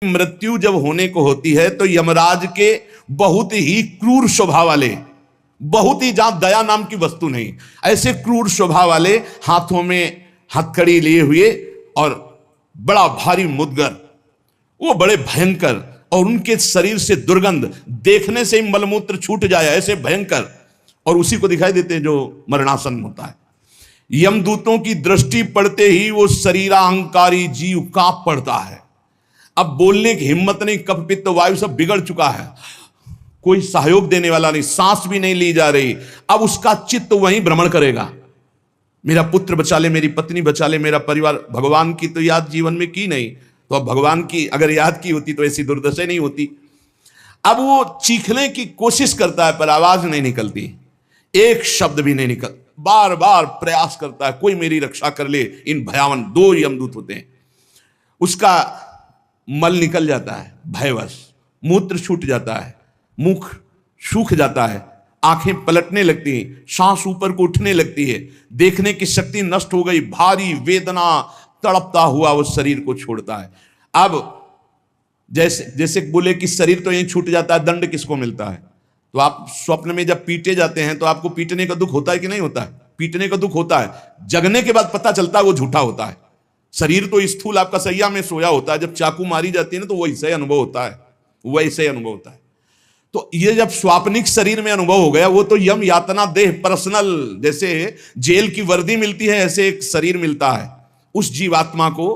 मृत्यु जब होने को होती है तो यमराज के बहुत ही क्रूर स्वभाव वाले, बहुत ही, जहां दया नाम की वस्तु नहीं, ऐसे क्रूर स्वभाव वाले हाथों में हथकड़ी लिए हुए और बड़ा भारी मुदगर, वो बड़े भयंकर, और उनके शरीर से दुर्गंध, देखने से ही मलमूत्र छूट जाए ऐसे भयंकर, और उसी को दिखाई देते हैं जो मरणासन होता है। यमदूतों की दृष्टि पड़ते ही वो शरीराहंकारी जीव कांप पड़ता है। अब बोलने की हिम्मत नहीं, कफ पित्त वायु सब बिगड़ चुका है, कोई सहयोग देने वाला नहीं, सांस भी नहीं ली जा रही। अब उसका चित्त वहीं भ्रमण करेगा, मेरा पुत्र बचा ले, मेरी पत्नी बचा ले, मेरा परिवार। भगवान की तो याद जीवन में की नहीं, तो अब भगवान की अगर याद की होती तो ऐसी दुर्दशा नहीं होती। अब वो चीखने की कोशिश करता है पर आवाज नहीं निकलती, एक शब्द भी नहीं निकल, बार बार प्रयास करता है कोई मेरी रक्षा कर ले। इन भयावन दो यमदूत होते हैं, उसका मल निकल जाता है भयवश, मूत्र छूट जाता है, मुख सूख जाता है, आंखें पलटने लगती हैं, सांस ऊपर को उठने लगती है, देखने की शक्ति नष्ट हो गई, भारी वेदना, तड़पता हुआ वो शरीर को छोड़ता है। अब जैसे जैसे बोले कि शरीर तो यहीं छूट जाता है, दंड किसको मिलता है? तो आप स्वप्न में जब पीटे जाते हैं तो आपको पीटने का दुख होता है कि नहीं होता है? पीटने का दुख होता है, जगने के बाद पता चलता है वो झूठा होता है। शरीर तो स्थूल आपका सैया में सोया होता है, जब चाकू मारी जाती है ना तो वैसे अनुभव होता है, वैसे अनुभव होता है। तो ये जब स्वाप्निक शरीर में अनुभव हो गया, वो तो यम यातना देह पर्सनल, जैसे जेल की वर्दी मिलती है ऐसे एक शरीर मिलता है। उस जीवात्मा को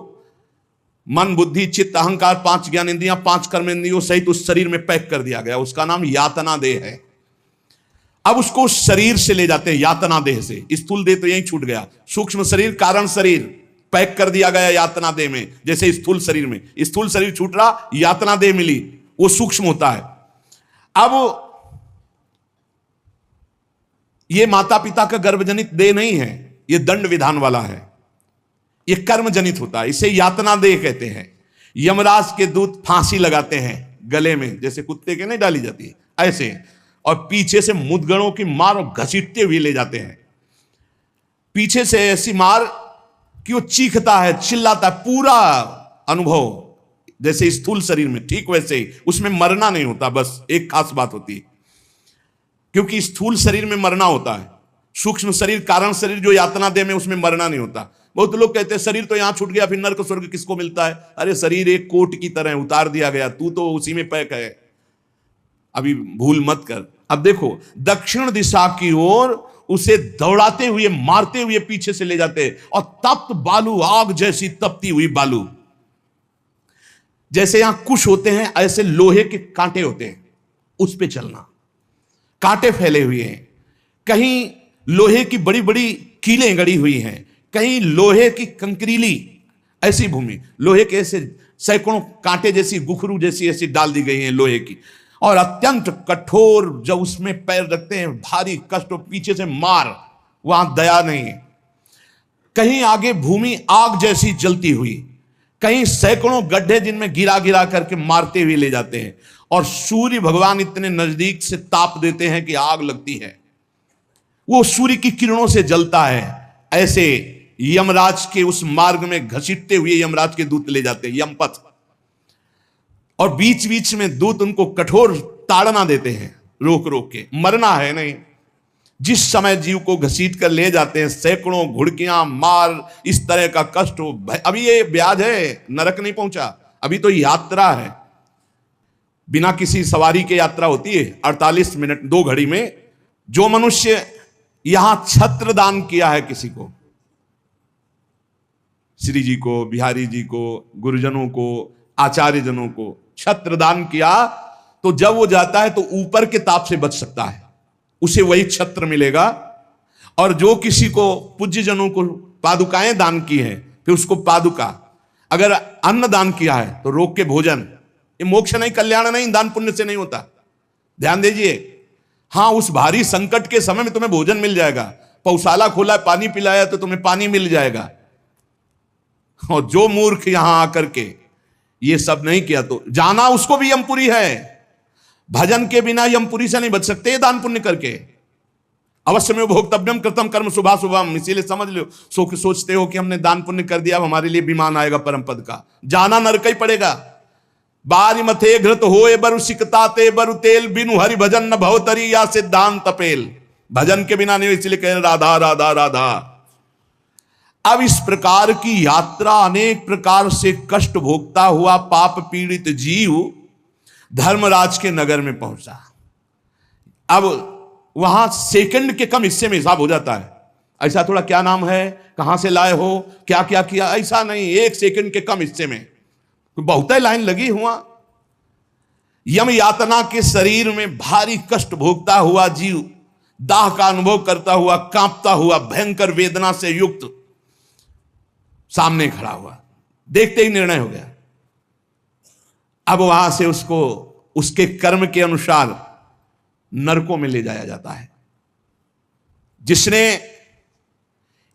मन बुद्धि चित्त अहंकार 5 ज्ञान इंद्रियां 5 कर्मेंद्रियों सहित उस शरीर में पैक कर दिया गया, उसका नाम यातना देह है। अब उसको शरीर से ले जाते हैं यातना देह से, स्थूल देह तो यहीं छूट गया, सूक्ष्म शरीर कारण शरीर पैक कर दिया गया यातना देह में। जैसे स्थूल शरीर में स्थूल शरीर छूट रहा, यातना देह मिली, वो सूक्ष्म होता है। अब ये माता पिता का गर्भजनित देह नहीं है, ये दंड विधान वाला है, ये कर्म जनित होता है, इसे यातना देह कहते हैं। यमराज के दूत फांसी लगाते हैं गले में, जैसे कुत्ते के नहीं डाली जाती है ऐसे, और पीछे से मुदगरों की मार घसीटते हुए ले जाते हैं। पीछे से ऐसी मार कि वो चीखता है, चिल्लाता है, पूरा अनुभव जैसे स्थूल शरीर में, ठीक वैसे ही उसमें मरना नहीं होता। बस एक खास बात होती है, क्योंकि स्थूल शरीर में मरना होता है, सूक्ष्म शरीर कारण शरीर जो यातना देह में, उसमें मरना नहीं होता। बहुत लोग कहते हैं शरीर तो यहां छूट गया, फिर नरक स्वर्ग किसको मिलता है? अरे शरीर एक कोट की तरह उतार दिया गया, तू तो उसी में पैक है, अभी भूल मत कर। अब देखो दक्षिण दिशा की ओर उसे दौड़ाते हुए मारते हुए पीछे से ले जाते हैं, और तप्त बालू, आग जैसी तपती हुई बालू, जैसे यहां कुश होते हैं ऐसे लोहे के कांटे होते हैं, उस पे चलना, कांटे फैले हुए हैं, कहीं लोहे की बड़ी बड़ी कीलें गड़ी हुई हैं, कहीं लोहे की कंकरीली ऐसी भूमि, लोहे के ऐसे सैकड़ों कांटे जैसी गुखरू जैसी ऐसी डाल दी गई हैं लोहे की, और अत्यंत कठोर, जब उसमें पैर रखते हैं भारी कष्ट, और पीछे से मार, वहां दया नहीं है। कहीं आगे भूमि आग जैसी जलती हुई, कहीं सैकड़ों गड्ढे जिनमें गिरा गिरा करके मारते हुए ले जाते हैं, और सूर्य भगवान इतने नजदीक से ताप देते हैं कि आग लगती है, वो सूर्य की किरणों से जलता है। ऐसे यमराज के उस मार्ग में घसीटते हुए यमराज के दूत ले जाते हैं, यमपथ, और बीच बीच में दूत उनको कठोर ताड़ना देते हैं, रोक रोक के, मरना है नहीं। जिस समय जीव को घसीट कर ले जाते हैं, सैकड़ों घुड़कियां मार, इस तरह का कष्ट हो। अभी ये ब्याज है, नरक नहीं पहुंचा, अभी तो यात्रा है, बिना किसी सवारी के यात्रा होती है 48 मिनट 2 घड़ी में। जो मनुष्य यहां छत्र दान किया है किसी को, श्री जी को, बिहारी जी को, गुरुजनों को, आचार्य जनों को छत्र दान किया, तो जब वो जाता है तो ऊपर के ताप से बच सकता है, उसे वही छत्र मिलेगा। और जो किसी को पूज्य जनों को पादुकाएं दान की है, फिर उसको पादुका, अगर अन्न दान किया है तो रोक के भोजन, ये मोक्ष नहीं, कल्याण नहीं, दान पुण्य से नहीं होता, ध्यान दीजिए। हाँ, उस भारी संकट के समय में तुम्हें भोजन मिल जाएगा, पौशाला खोला पानी पिलाया तो तुम्हें पानी मिल जाएगा। और जो मूर्ख यहां आकर के ये सब नहीं किया तो जाना उसको भी यमपुरी है। भजन के बिना यमपुरी से नहीं बच सकते, दान पुण्य करके। अवश्य में भोक्तव्यम कृतम कर्म शुभा शुभम, इसीलिए समझ लो, सोचते हो कि हमने दान पुण्य कर दिया, हमारे लिए विमान आएगा परम पद का, जाना नरक ही पड़ेगा। बारी मथे घृत होए बरु सिकता ते बरु तेल, बिनु हरि भजन न भवतरी या सिद्धांत पेल। भजन के बिना नहीं, इसलिए कह राधा राधा राधा। अब इस प्रकार की यात्रा, अनेक प्रकार से कष्ट भोगता हुआ पाप पीड़ित जीव धर्मराज के नगर में पहुंचा। अब वहां सेकंड के कम हिस्से में हिसाब हो जाता है। ऐसा थोड़ा क्या नाम है, कहां से लाए हो, क्या क्या किया, ऐसा नहीं, एक सेकंड के कम हिस्से में बहुत ही लाइन लगी हुआ। यम यातना के शरीर में भारी कष्ट भोगता हुआ जीव, दाह का अनुभव करता हुआ, कांपता हुआ, भयंकर वेदना से युक्त सामने खड़ा हुआ। देखते ही निर्णय हो गया। अब वहां से उसको उसके कर्म के अनुसार नरकों में ले जाया जाता है। जिसने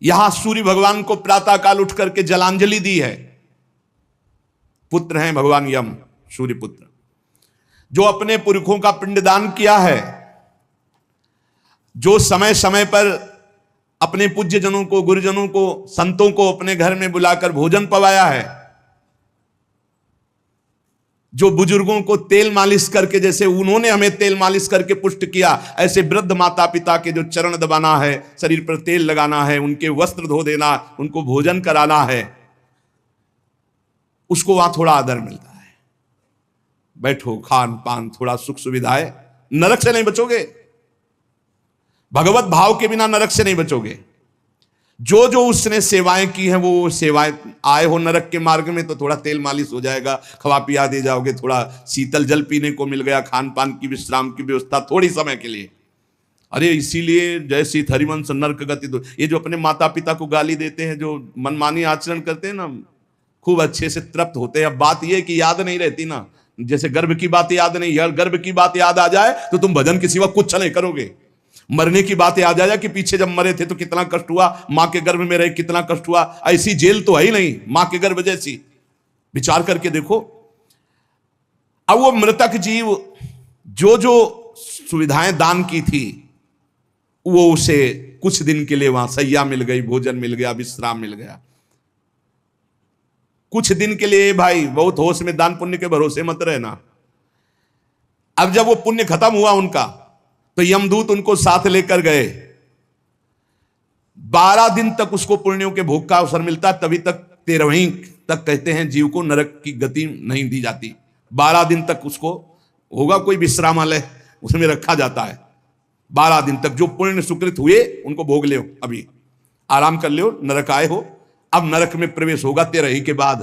यहां सूर्य भगवान को प्रातःकाल उठ करके जलांजलि दी है, पुत्र हैं भगवान यम, सूर्य पुत्र, जो अपने पुरखों का पिंडदान किया है, जो समय समय पर अपने पूज्यजनों को, गुरुजनों को, संतों को अपने घर में बुलाकर भोजन पवाया है, जो बुजुर्गों को तेल मालिश करके, जैसे उन्होंने हमें तेल मालिश करके पुष्ट किया, ऐसे वृद्ध माता पिता के जो चरण दबाना है, शरीर पर तेल लगाना है, उनके वस्त्र धो देना, उनको भोजन कराना है, उसको वहां थोड़ा आदर मिलता है। बैठो, खान पान, थोड़ा सुख सुविधाएं। नरक से नहीं बचोगे, भगवत भाव के बिना नरक से नहीं बचोगे। जो जो उसने सेवाएं की हैं, वो सेवाएं, आए हो नरक के मार्ग में तो थोड़ा तेल मालिश हो जाएगा, खवा पिया दे जाओगे, थोड़ा शीतल जल पीने को मिल गया, खान पान की विश्राम की व्यवस्था थोड़ी समय के लिए। अरे इसीलिए जय श्री हरिवंश नरक गति दो। ये जो अपने माता पिता को गाली देते हैं, जो मनमानी आचरण करते हैं ना, खूब अच्छे से तृप्त होते हैं। अब बात यह कि याद नहीं रहती ना, जैसे गर्भ की बात याद नहीं, यार गर्भ की बात याद आ जाए तो तुम भजन के सिवा कुछ नहीं करोगे। मरने की बात याद आ जाए कि पीछे जब मरे थे तो कितना कष्ट हुआ, मां के गर्भ में रहे कितना कष्ट हुआ, ऐसी जेल तो है ही नहीं मां के गर्भ जैसी। विचार करके देखो। अब वो मृतक जीव जो जो सुविधाएं दान की थी, वो उसे कुछ दिन के लिए वहां सैया मिल गई, भोजन मिल गया, विश्राम मिल गया। कुछ दिन के लिए भाई, बहुत होश में, दान पुण्य के भरोसे मत रहना। अब जब वो पुण्य खत्म हुआ उनका, तो यमदूत उनको साथ लेकर गए। 12 दिन तक उसको पुण्यों के भोग का अवसर मिलता, तभी तक 13वीं तक कहते हैं जीव को नरक की गति नहीं दी जाती। 12 दिन तक उसको होगा कोई विश्रामालय, उसमें रखा जाता है। 12 दिन तक जो पुण्य सुकृत हुए उनको भोग ले, अभी आराम कर लो, नरक आए हो। अब नरक में प्रवेश होगा 13वीं के बाद।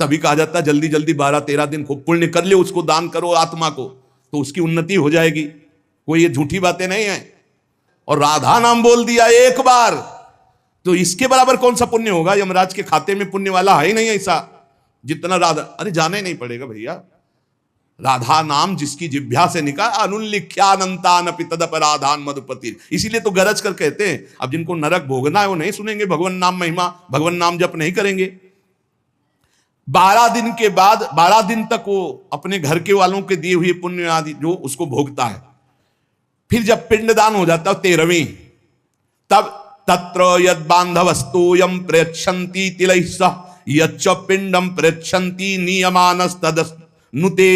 तभी कहा जाता है जल्दी जल्दी 12-13 दिन खूब पुण्य कर ले, उसको दान करो आत्मा को, तो उसकी उन्नति हो जाएगी। कोई ये झूठी बातें नहीं है। और राधा नाम बोल दिया एक बार तो इसके बराबर कौन सा पुण्य होगा। यमराज के खाते में पुण्य वाला है ही नहीं ऐसा जितना राधा। अरे जाना ही नहीं पड़ेगा भैया, राधा नाम जिसकी जिह्वा से निकाल, अनुल्लिख्यानंतान तदपराधान मधुपति। इसीलिए तो गरज कर कहते हैं, अब जिनको नरक भोगना है वो नहीं सुनेंगे भगवान नाम महिमा, भगवान नाम जप नहीं करेंगे। 12 दिन के बाद, 12 दिन तक वो अपने घर के वालों के दिए हुए पुण्य आदि जो उसको भोगता है। फिर जब पिंडदान हो जाता है 13वीं, तब तत्र यद बांधवस्तु यम प्रेक्षन्ति तिलैः सह यच्च पिंडम प्रेक्षन्ति नियमानस्तदनुते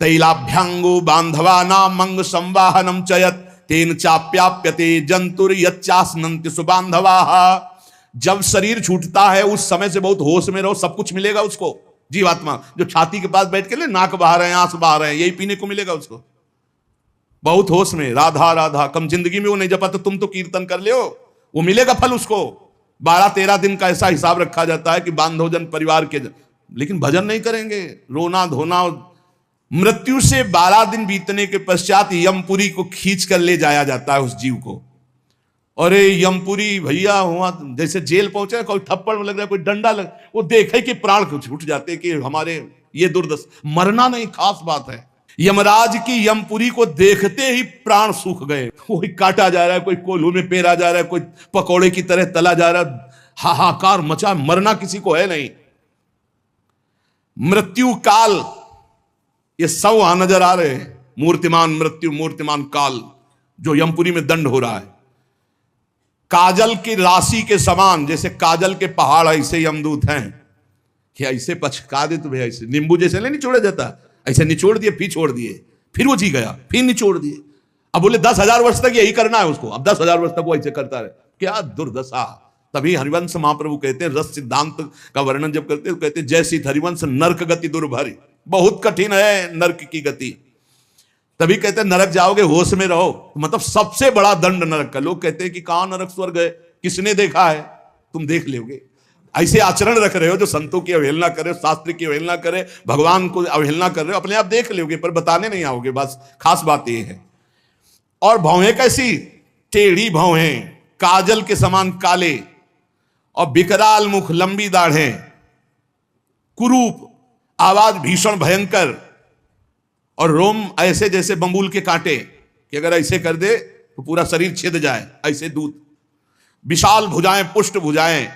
तैलाभ्यांगो बांधवानां मंग संवाहनम चयत तेन चाप्याप्यते जंतुर यच्चास्नन्ति सुबांधवाः। जब शरीर छूटता है उस समय से बहुत होश में रहो, सब कुछ मिलेगा उसको। जीवात्मा जो छाती के पास बैठ के ले, नाक बहा रहे हैं, आंस बहा रहे हैं, यही पीने को मिलेगा उसको। बहुत होश में, राधा राधा। कम जिंदगी में वो नहीं जपा तो तुम तो कीर्तन कर ले, वो मिलेगा फल उसको। 12-13 दिन का ऐसा हिसाब रखा जाता है कि बांधवजन परिवार के, लेकिन भजन नहीं करेंगे, रोना धोना। मृत्यु से 12 दिन बीतने के पश्चात यमपुरी को खींच कर ले जाया जाता है उस जीव को। अरे यमपुरी भैया हुआ जैसे जेल पहुंचे, कोई थप्पड़ लग रहा है, कोई डंडा लग, वो देखे कि प्राण छूट जाते कि हमारे ये दुर्दशा। मरना नहीं खास बात है, यमराज की यमपुरी को देखते ही प्राण सूख गए। कोई काटा जा रहा है, कोई कोल्हू में पेरा जा रहा है, कोई पकौड़े की तरह तला जा रहा है, हाहाकार मचा। मरना किसी को है नहीं। मृत्यु काल ये सब वहां नजर आ रहे हैं। मूर्तिमान मृत्यु, मूर्तिमान काल, जो यमपुरी में दंड हो रहा है। काजल की राशि के समान, जैसे काजल के पहाड़ ऐसे यमदूत हैं कि ऐसे पचका दे तुम्हें, ऐसे नींबू जैसे नहीं छोड़ा जाता, ऐसे निचोड़ दिए, फिर छोड़ दिए, फिर वो जी गया, फिर निचोड़ दिए। अब बोले 10,000 वर्ष तक यही करना है उसको, अब 10,000 वर्ष तक वो ऐसे करता रहे। क्या दुर्दशा। तभी हरिवंश महाप्रभु कहते हैं, रस सिद्धांत का वर्णन जब करते हैं तो कहते हैं, जैसी हरिवंश नरक गति दुर्भरी, बहुत कठिन है नरक की गति। तभी कहते हैं नरक जाओगे होश में रहो, मतलब सबसे बड़ा दंड नरक का। लोग कहते हैं कि कहां नरक स्वर्ग है, किसने देखा है? तुम देख लोगे। ऐसे आचरण रख रहे हो जो संतों की अवहेलना करे, शास्त्र की अवहेलना करे, भगवान को अवहेलना कर रहे हो, अपने आप देख लोगे, पर बताने नहीं आओगे। बस खास बात यह है। और भौहें कैसी? टेढ़ी भौहें, काजल के समान काले, और विकराल मुख, लंबी दाढ़ें, कुरूप, आवाज भीषण भयंकर, और रोम ऐसे जैसे बंबूल के कांटे कि अगर ऐसे कर दे तो पूरा शरीर छिद जाए, ऐसे दूत। विशाल भुजाएं, पुष्ट भुजाएं,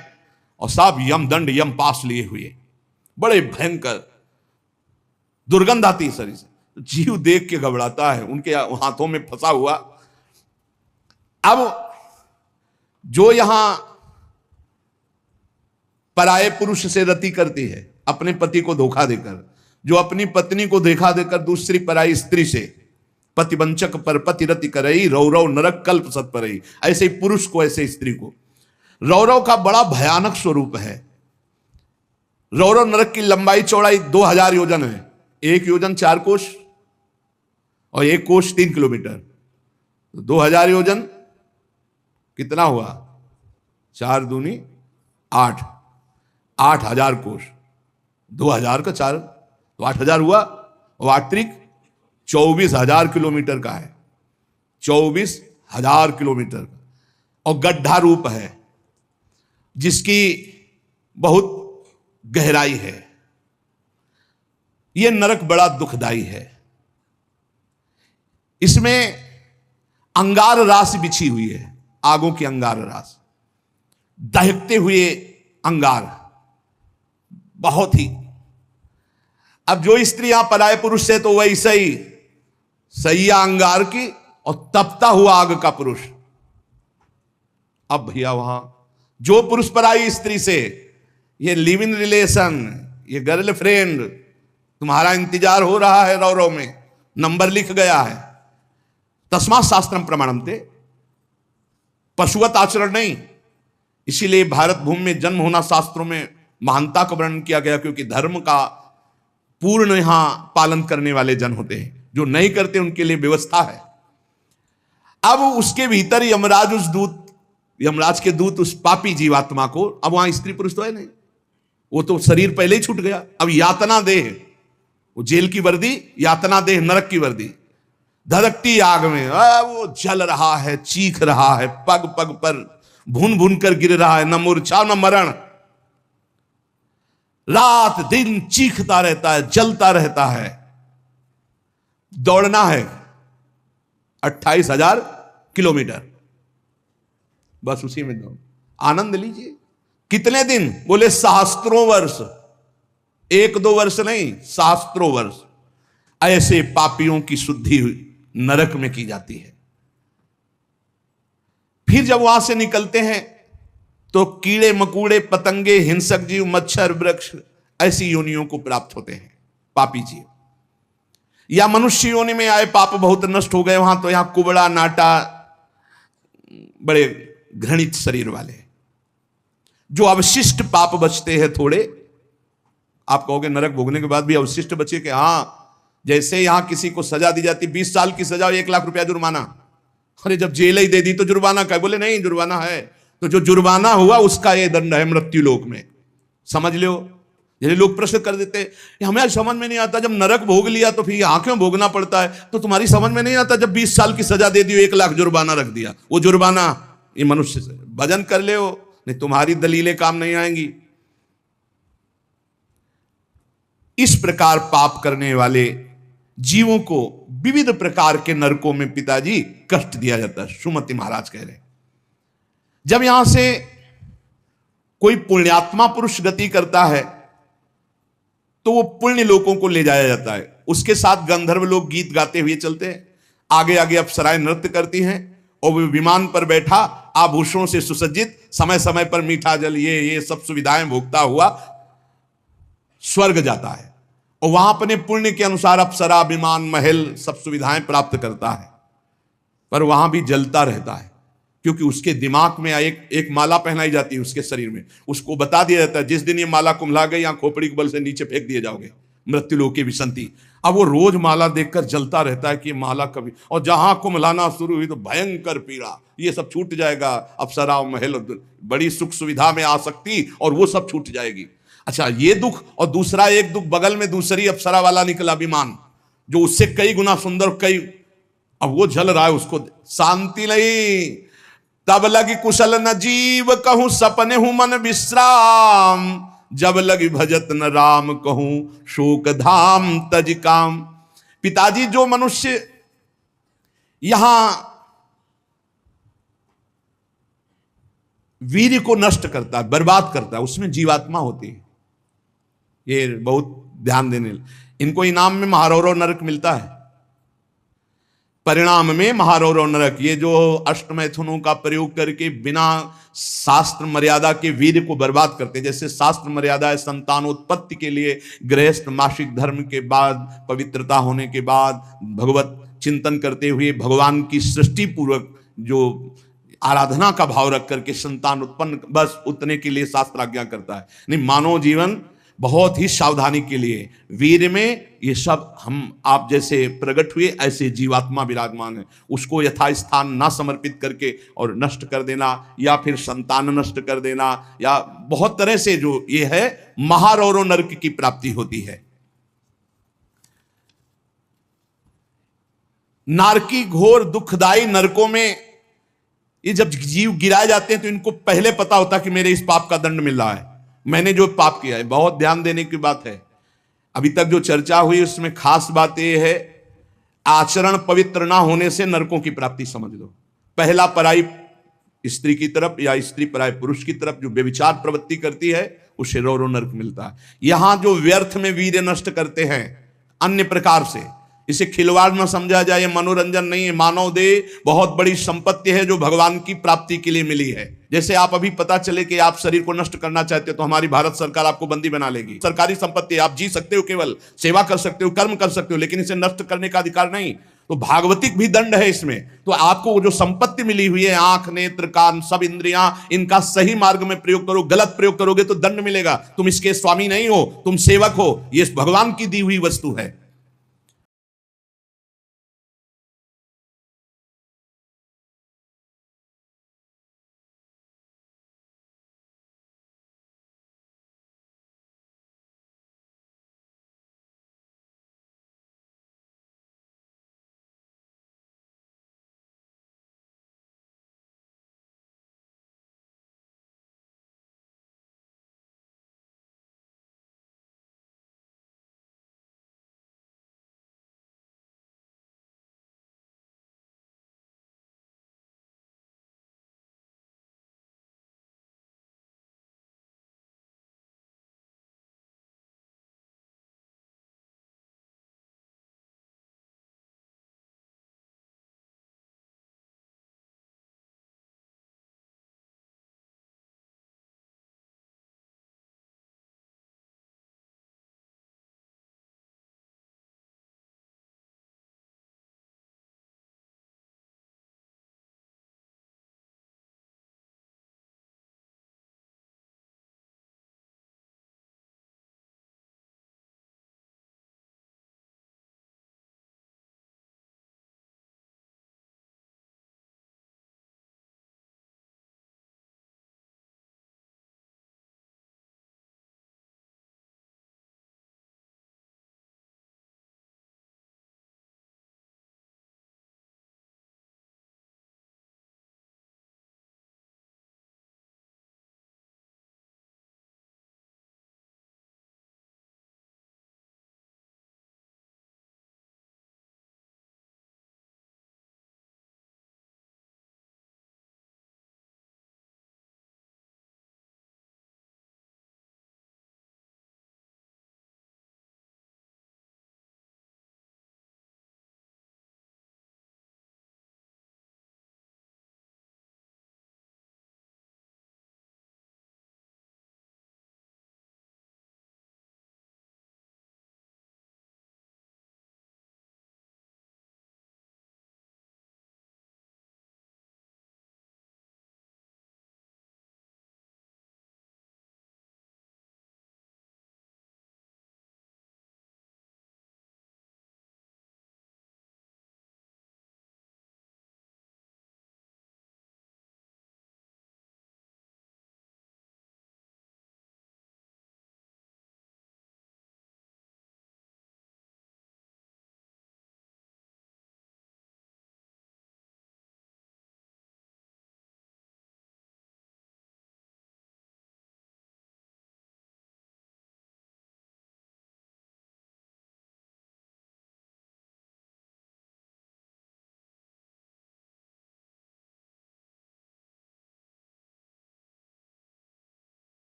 और सब यमदंड यम पास लिए हुए, बड़े भयंकर, दुर्गंध आती शरीर से, जीव देख के घबराता है, उनके हाथों में फंसा हुआ। अब जो यहां पराये पुरुष से रति करती है, अपने पति को धोखा देकर, जो अपनी पत्नी को धोखा देकर दूसरी पराई स्त्री से पतिवंचक पर पति रति करई, रौरव नरक कल्प सत परई। ऐसे ही पुरुष को, ऐसे स्त्री को। रौरव का बड़ा भयानक स्वरूप है। रौरव नरक की लंबाई चौड़ाई 2000 योजन है, 1 योजन 4 कोश और 1 कोश 3 किलोमीटर। 2000 योजन कितना हुआ? 4 दूनी 8, 8000 कोश। 2000 का 4 तो 8000 हुआ, और अतिरिक्त 24,000 किलोमीटर का है, 24,000 किलोमीटर का। और गड्ढा रूप है जिसकी बहुत गहराई है। यह नरक बड़ा दुखदाई है। इसमें अंगार रास बिछी हुई है, आगों की अंगार रास, दहकते हुए अंगार, बहुत ही। अब जो स्त्रियां पराये पुरुष से, तो वैसे ही सैया अंगार की और तपता हुआ आग का पुरुष। अब भैया वहां जो पुरुष पराई स्त्री से, ये लिव इन रिलेशन, ये गर्लफ्रेंड, तुम्हारा इंतजार हो रहा है रौरव में, नंबर लिख गया है। तस्मात् शास्त्रम प्रमाणन्ते, पशुवत आचरण नहीं। इसीलिए भारत भूमि में जन्म होना शास्त्रों में महानता का वर्णन किया गया, क्योंकि धर्म का पूर्ण यहां पालन करने वाले जन होते हैं। जो नहीं करते उनके लिए व्यवस्था है। अब उसके भीतर यमराज, उस दूत, यमराज के दूत उस पापी जीवात्मा को, अब वहां स्त्री पुरुष तो है नहीं, वो तो शरीर पहले ही छूट गया। अब यातना देह, वो जेल की वर्दी, यातना देह नरक की वर्दी, धधकती आग में वो जल रहा है, चीख रहा है, पग पग पर भून भून कर गिर रहा है, न मूर्छा न मरण, रात दिन चीखता रहता है, जलता रहता है। दौड़ना है 28,000 किलोमीटर, बस उसी में दौड़, आनंद लीजिए। कितने दिन? बोले सहस्त्रों वर्ष, 1-2 वर्ष नहीं, सहस्त्रों वर्ष। ऐसे पापियों की शुद्धि नरक में की जाती है। फिर जब वहां से निकलते हैं तो कीड़े मकूड़े, पतंगे, हिंसक जीव, मच्छर, वृक्ष, ऐसी योनियों को प्राप्त होते हैं पापी जीव। या मनुष्य योनि में आए, पाप बहुत नष्ट हो गए वहां, तो यहां कुबड़ा, नाटा, बड़े घृणित शरीर वाले, जो अवशिष्ट पाप बचते हैं थोड़े। आप कहोगे नरक भोगने के बाद भी अवशिष्ट बचे? कि हां, जैसे यहां किसी को सजा दी जाती, 20 साल की सजा, 1 लाख रुपया जुर्माना। अरे जब जेल ही दे दी तो जुर्माना का? बोले नहीं, जुर्माना है। तो जो जुर्माना हुआ उसका ये दंड है मृत्यु लोक में, समझ लो। यदि लोग प्रश्न कर देते, हमें आज समझ में नहीं आता, जब नरक भोग लिया तो फिर यहां क्यों भोगना पड़ता है? तो तुम्हारी समझ में नहीं आता, जब 20 साल की सजा दे दी, 1 लाख जुर्माना रख दिया, वो जुर्माना ये मनुष्य से भजन कर ले, नहीं तुम्हारी दलीलें काम नहीं आएंगी। इस प्रकार पाप करने वाले जीवों को विविध प्रकार के नरकों में पिताजी कष्ट दिया जाता है। सुमति महाराज कह रहे हैं, जब यहां से कोई पुण्यात्मा पुरुष गति करता है तो वो पुण्य लोकों को ले जाया जाता है। उसके साथ गंधर्व लोग गीत गाते हुए चलते हैं, आगे आगे अप्सराएं नृत्य करती हैं, और वो विमान पर बैठा, आभूषणों से सुसज्जित, समय समय पर मीठा जल, ये सब सुविधाएं भोगता हुआ स्वर्ग जाता है। और वहां अपने पुण्य के अनुसार अप्सरा, विमान, महल सब सुविधाएं प्राप्त करता है, पर वहां भी जलता रहता है, क्योंकि उसके दिमाग में एक माला पहनाई जाती है उसके शरीर में, उसको बता दिया जाता है जिस दिन ये माला कुम्हला गई या खोपड़ी के बल से नीचे फेंक दिए जाओगे, मृत्यु लोक की विसंति। अब वो रोज माला देखकर जलता रहता है कि माला कभी, और जहां कुम्हलाना शुरू हुई तो भयंकर पीड़ा, ये सब छूट जाएगा, अप्सरा, महल, बड़ी सुख सुविधा में आ सकती, और वो सब छूट जाएगी। अच्छा, ये दुख, और दूसरा एक दुख बगल में दूसरी अप्सरा वाला निकला विमान, जो उससे कई गुना सुंदर, कई, अब वो जल रहा है, उसको शांति नहीं। तब लगी कुशल न जीव कहूं, सपने हूं मन विश्राम, जब लगी भजत न राम कहूं, शोक धाम तज काम। पिताजी, जो मनुष्य यहां वीर्य को नष्ट करता है, बर्बाद करता है, उसमें जीवात्मा होती है। ये बहुत ध्यान देने, इनको इनाम में महारौरव नरक मिलता है, परिणाम में महारौरव नरक। ये जो अष्टमैथुनों का प्रयोग करके बिना शास्त्र मर्यादा के वीर्य को बर्बाद करते, जैसे शास्त्र मर्यादा है संतानोत्पत्ति के लिए, गृहस्थ मासिक धर्म के बाद, पवित्रता होने के बाद, भगवत चिंतन करते हुए, भगवान की सृष्टि पूर्वक जो आराधना का भाव रख करके संतान उत्पन्न, बस उतने के लिए शास्त्र आज्ञा करता है। नहीं, मानव जीवन बहुत ही सावधानी के लिए, वीर में ये सब हम आप जैसे प्रकट हुए ऐसे जीवात्मा विराजमान है, उसको यथास्थान ना समर्पित करके और नष्ट कर देना, या फिर संतान नष्ट कर देना, या बहुत तरह से जो ये है महारौरव नरक की प्राप्ति होती है। नारकी घोर दुखदाई नरकों में ये जब जीव गिराए जाते हैं तो इनको पहले पता होता कि मेरे इस पाप का दंड मिल रहा है, मैंने जो पाप किया है। बहुत ध्यान देने की बात है, अभी तक जो चर्चा हुई उसमें खास बात यह है, आचरण पवित्र ना होने से नरकों की प्राप्ति समझ लो। पहला, पराई स्त्री की तरफ या स्त्री पराई पुरुष की तरफ जो व्यभिचार प्रवृत्ति करती है उसे रौरव नरक मिलता है। यहां जो व्यर्थ में वीर्य नष्ट करते हैं अन्य प्रकार से, इसे खिलवाड़ न समझा जाए, मनोरंजन नहीं है। मानव देह बहुत बड़ी संपत्ति है जो भगवान की प्राप्ति के लिए मिली है। जैसे आप अभी पता चले कि आप शरीर को नष्ट करना चाहते हो तो हमारी भारत सरकार आपको बंदी बना लेगी। सरकारी संपत्ति, आप जी सकते हो, केवल सेवा कर सकते हो, कर्म कर सकते हो, लेकिन इसे नष्ट करने का अधिकार नहीं। तो भागवतिक भी दंड है इसमें। तो आपको जो संपत्ति मिली हुई है, आंख, नेत्र, कान, सब इंद्रियां, इनका सही मार्ग में प्रयोग करो। गलत प्रयोग करोगे तो दंड मिलेगा। तुम इसके स्वामी नहीं हो, तुम सेवक हो, ये भगवान की दी हुई वस्तु है।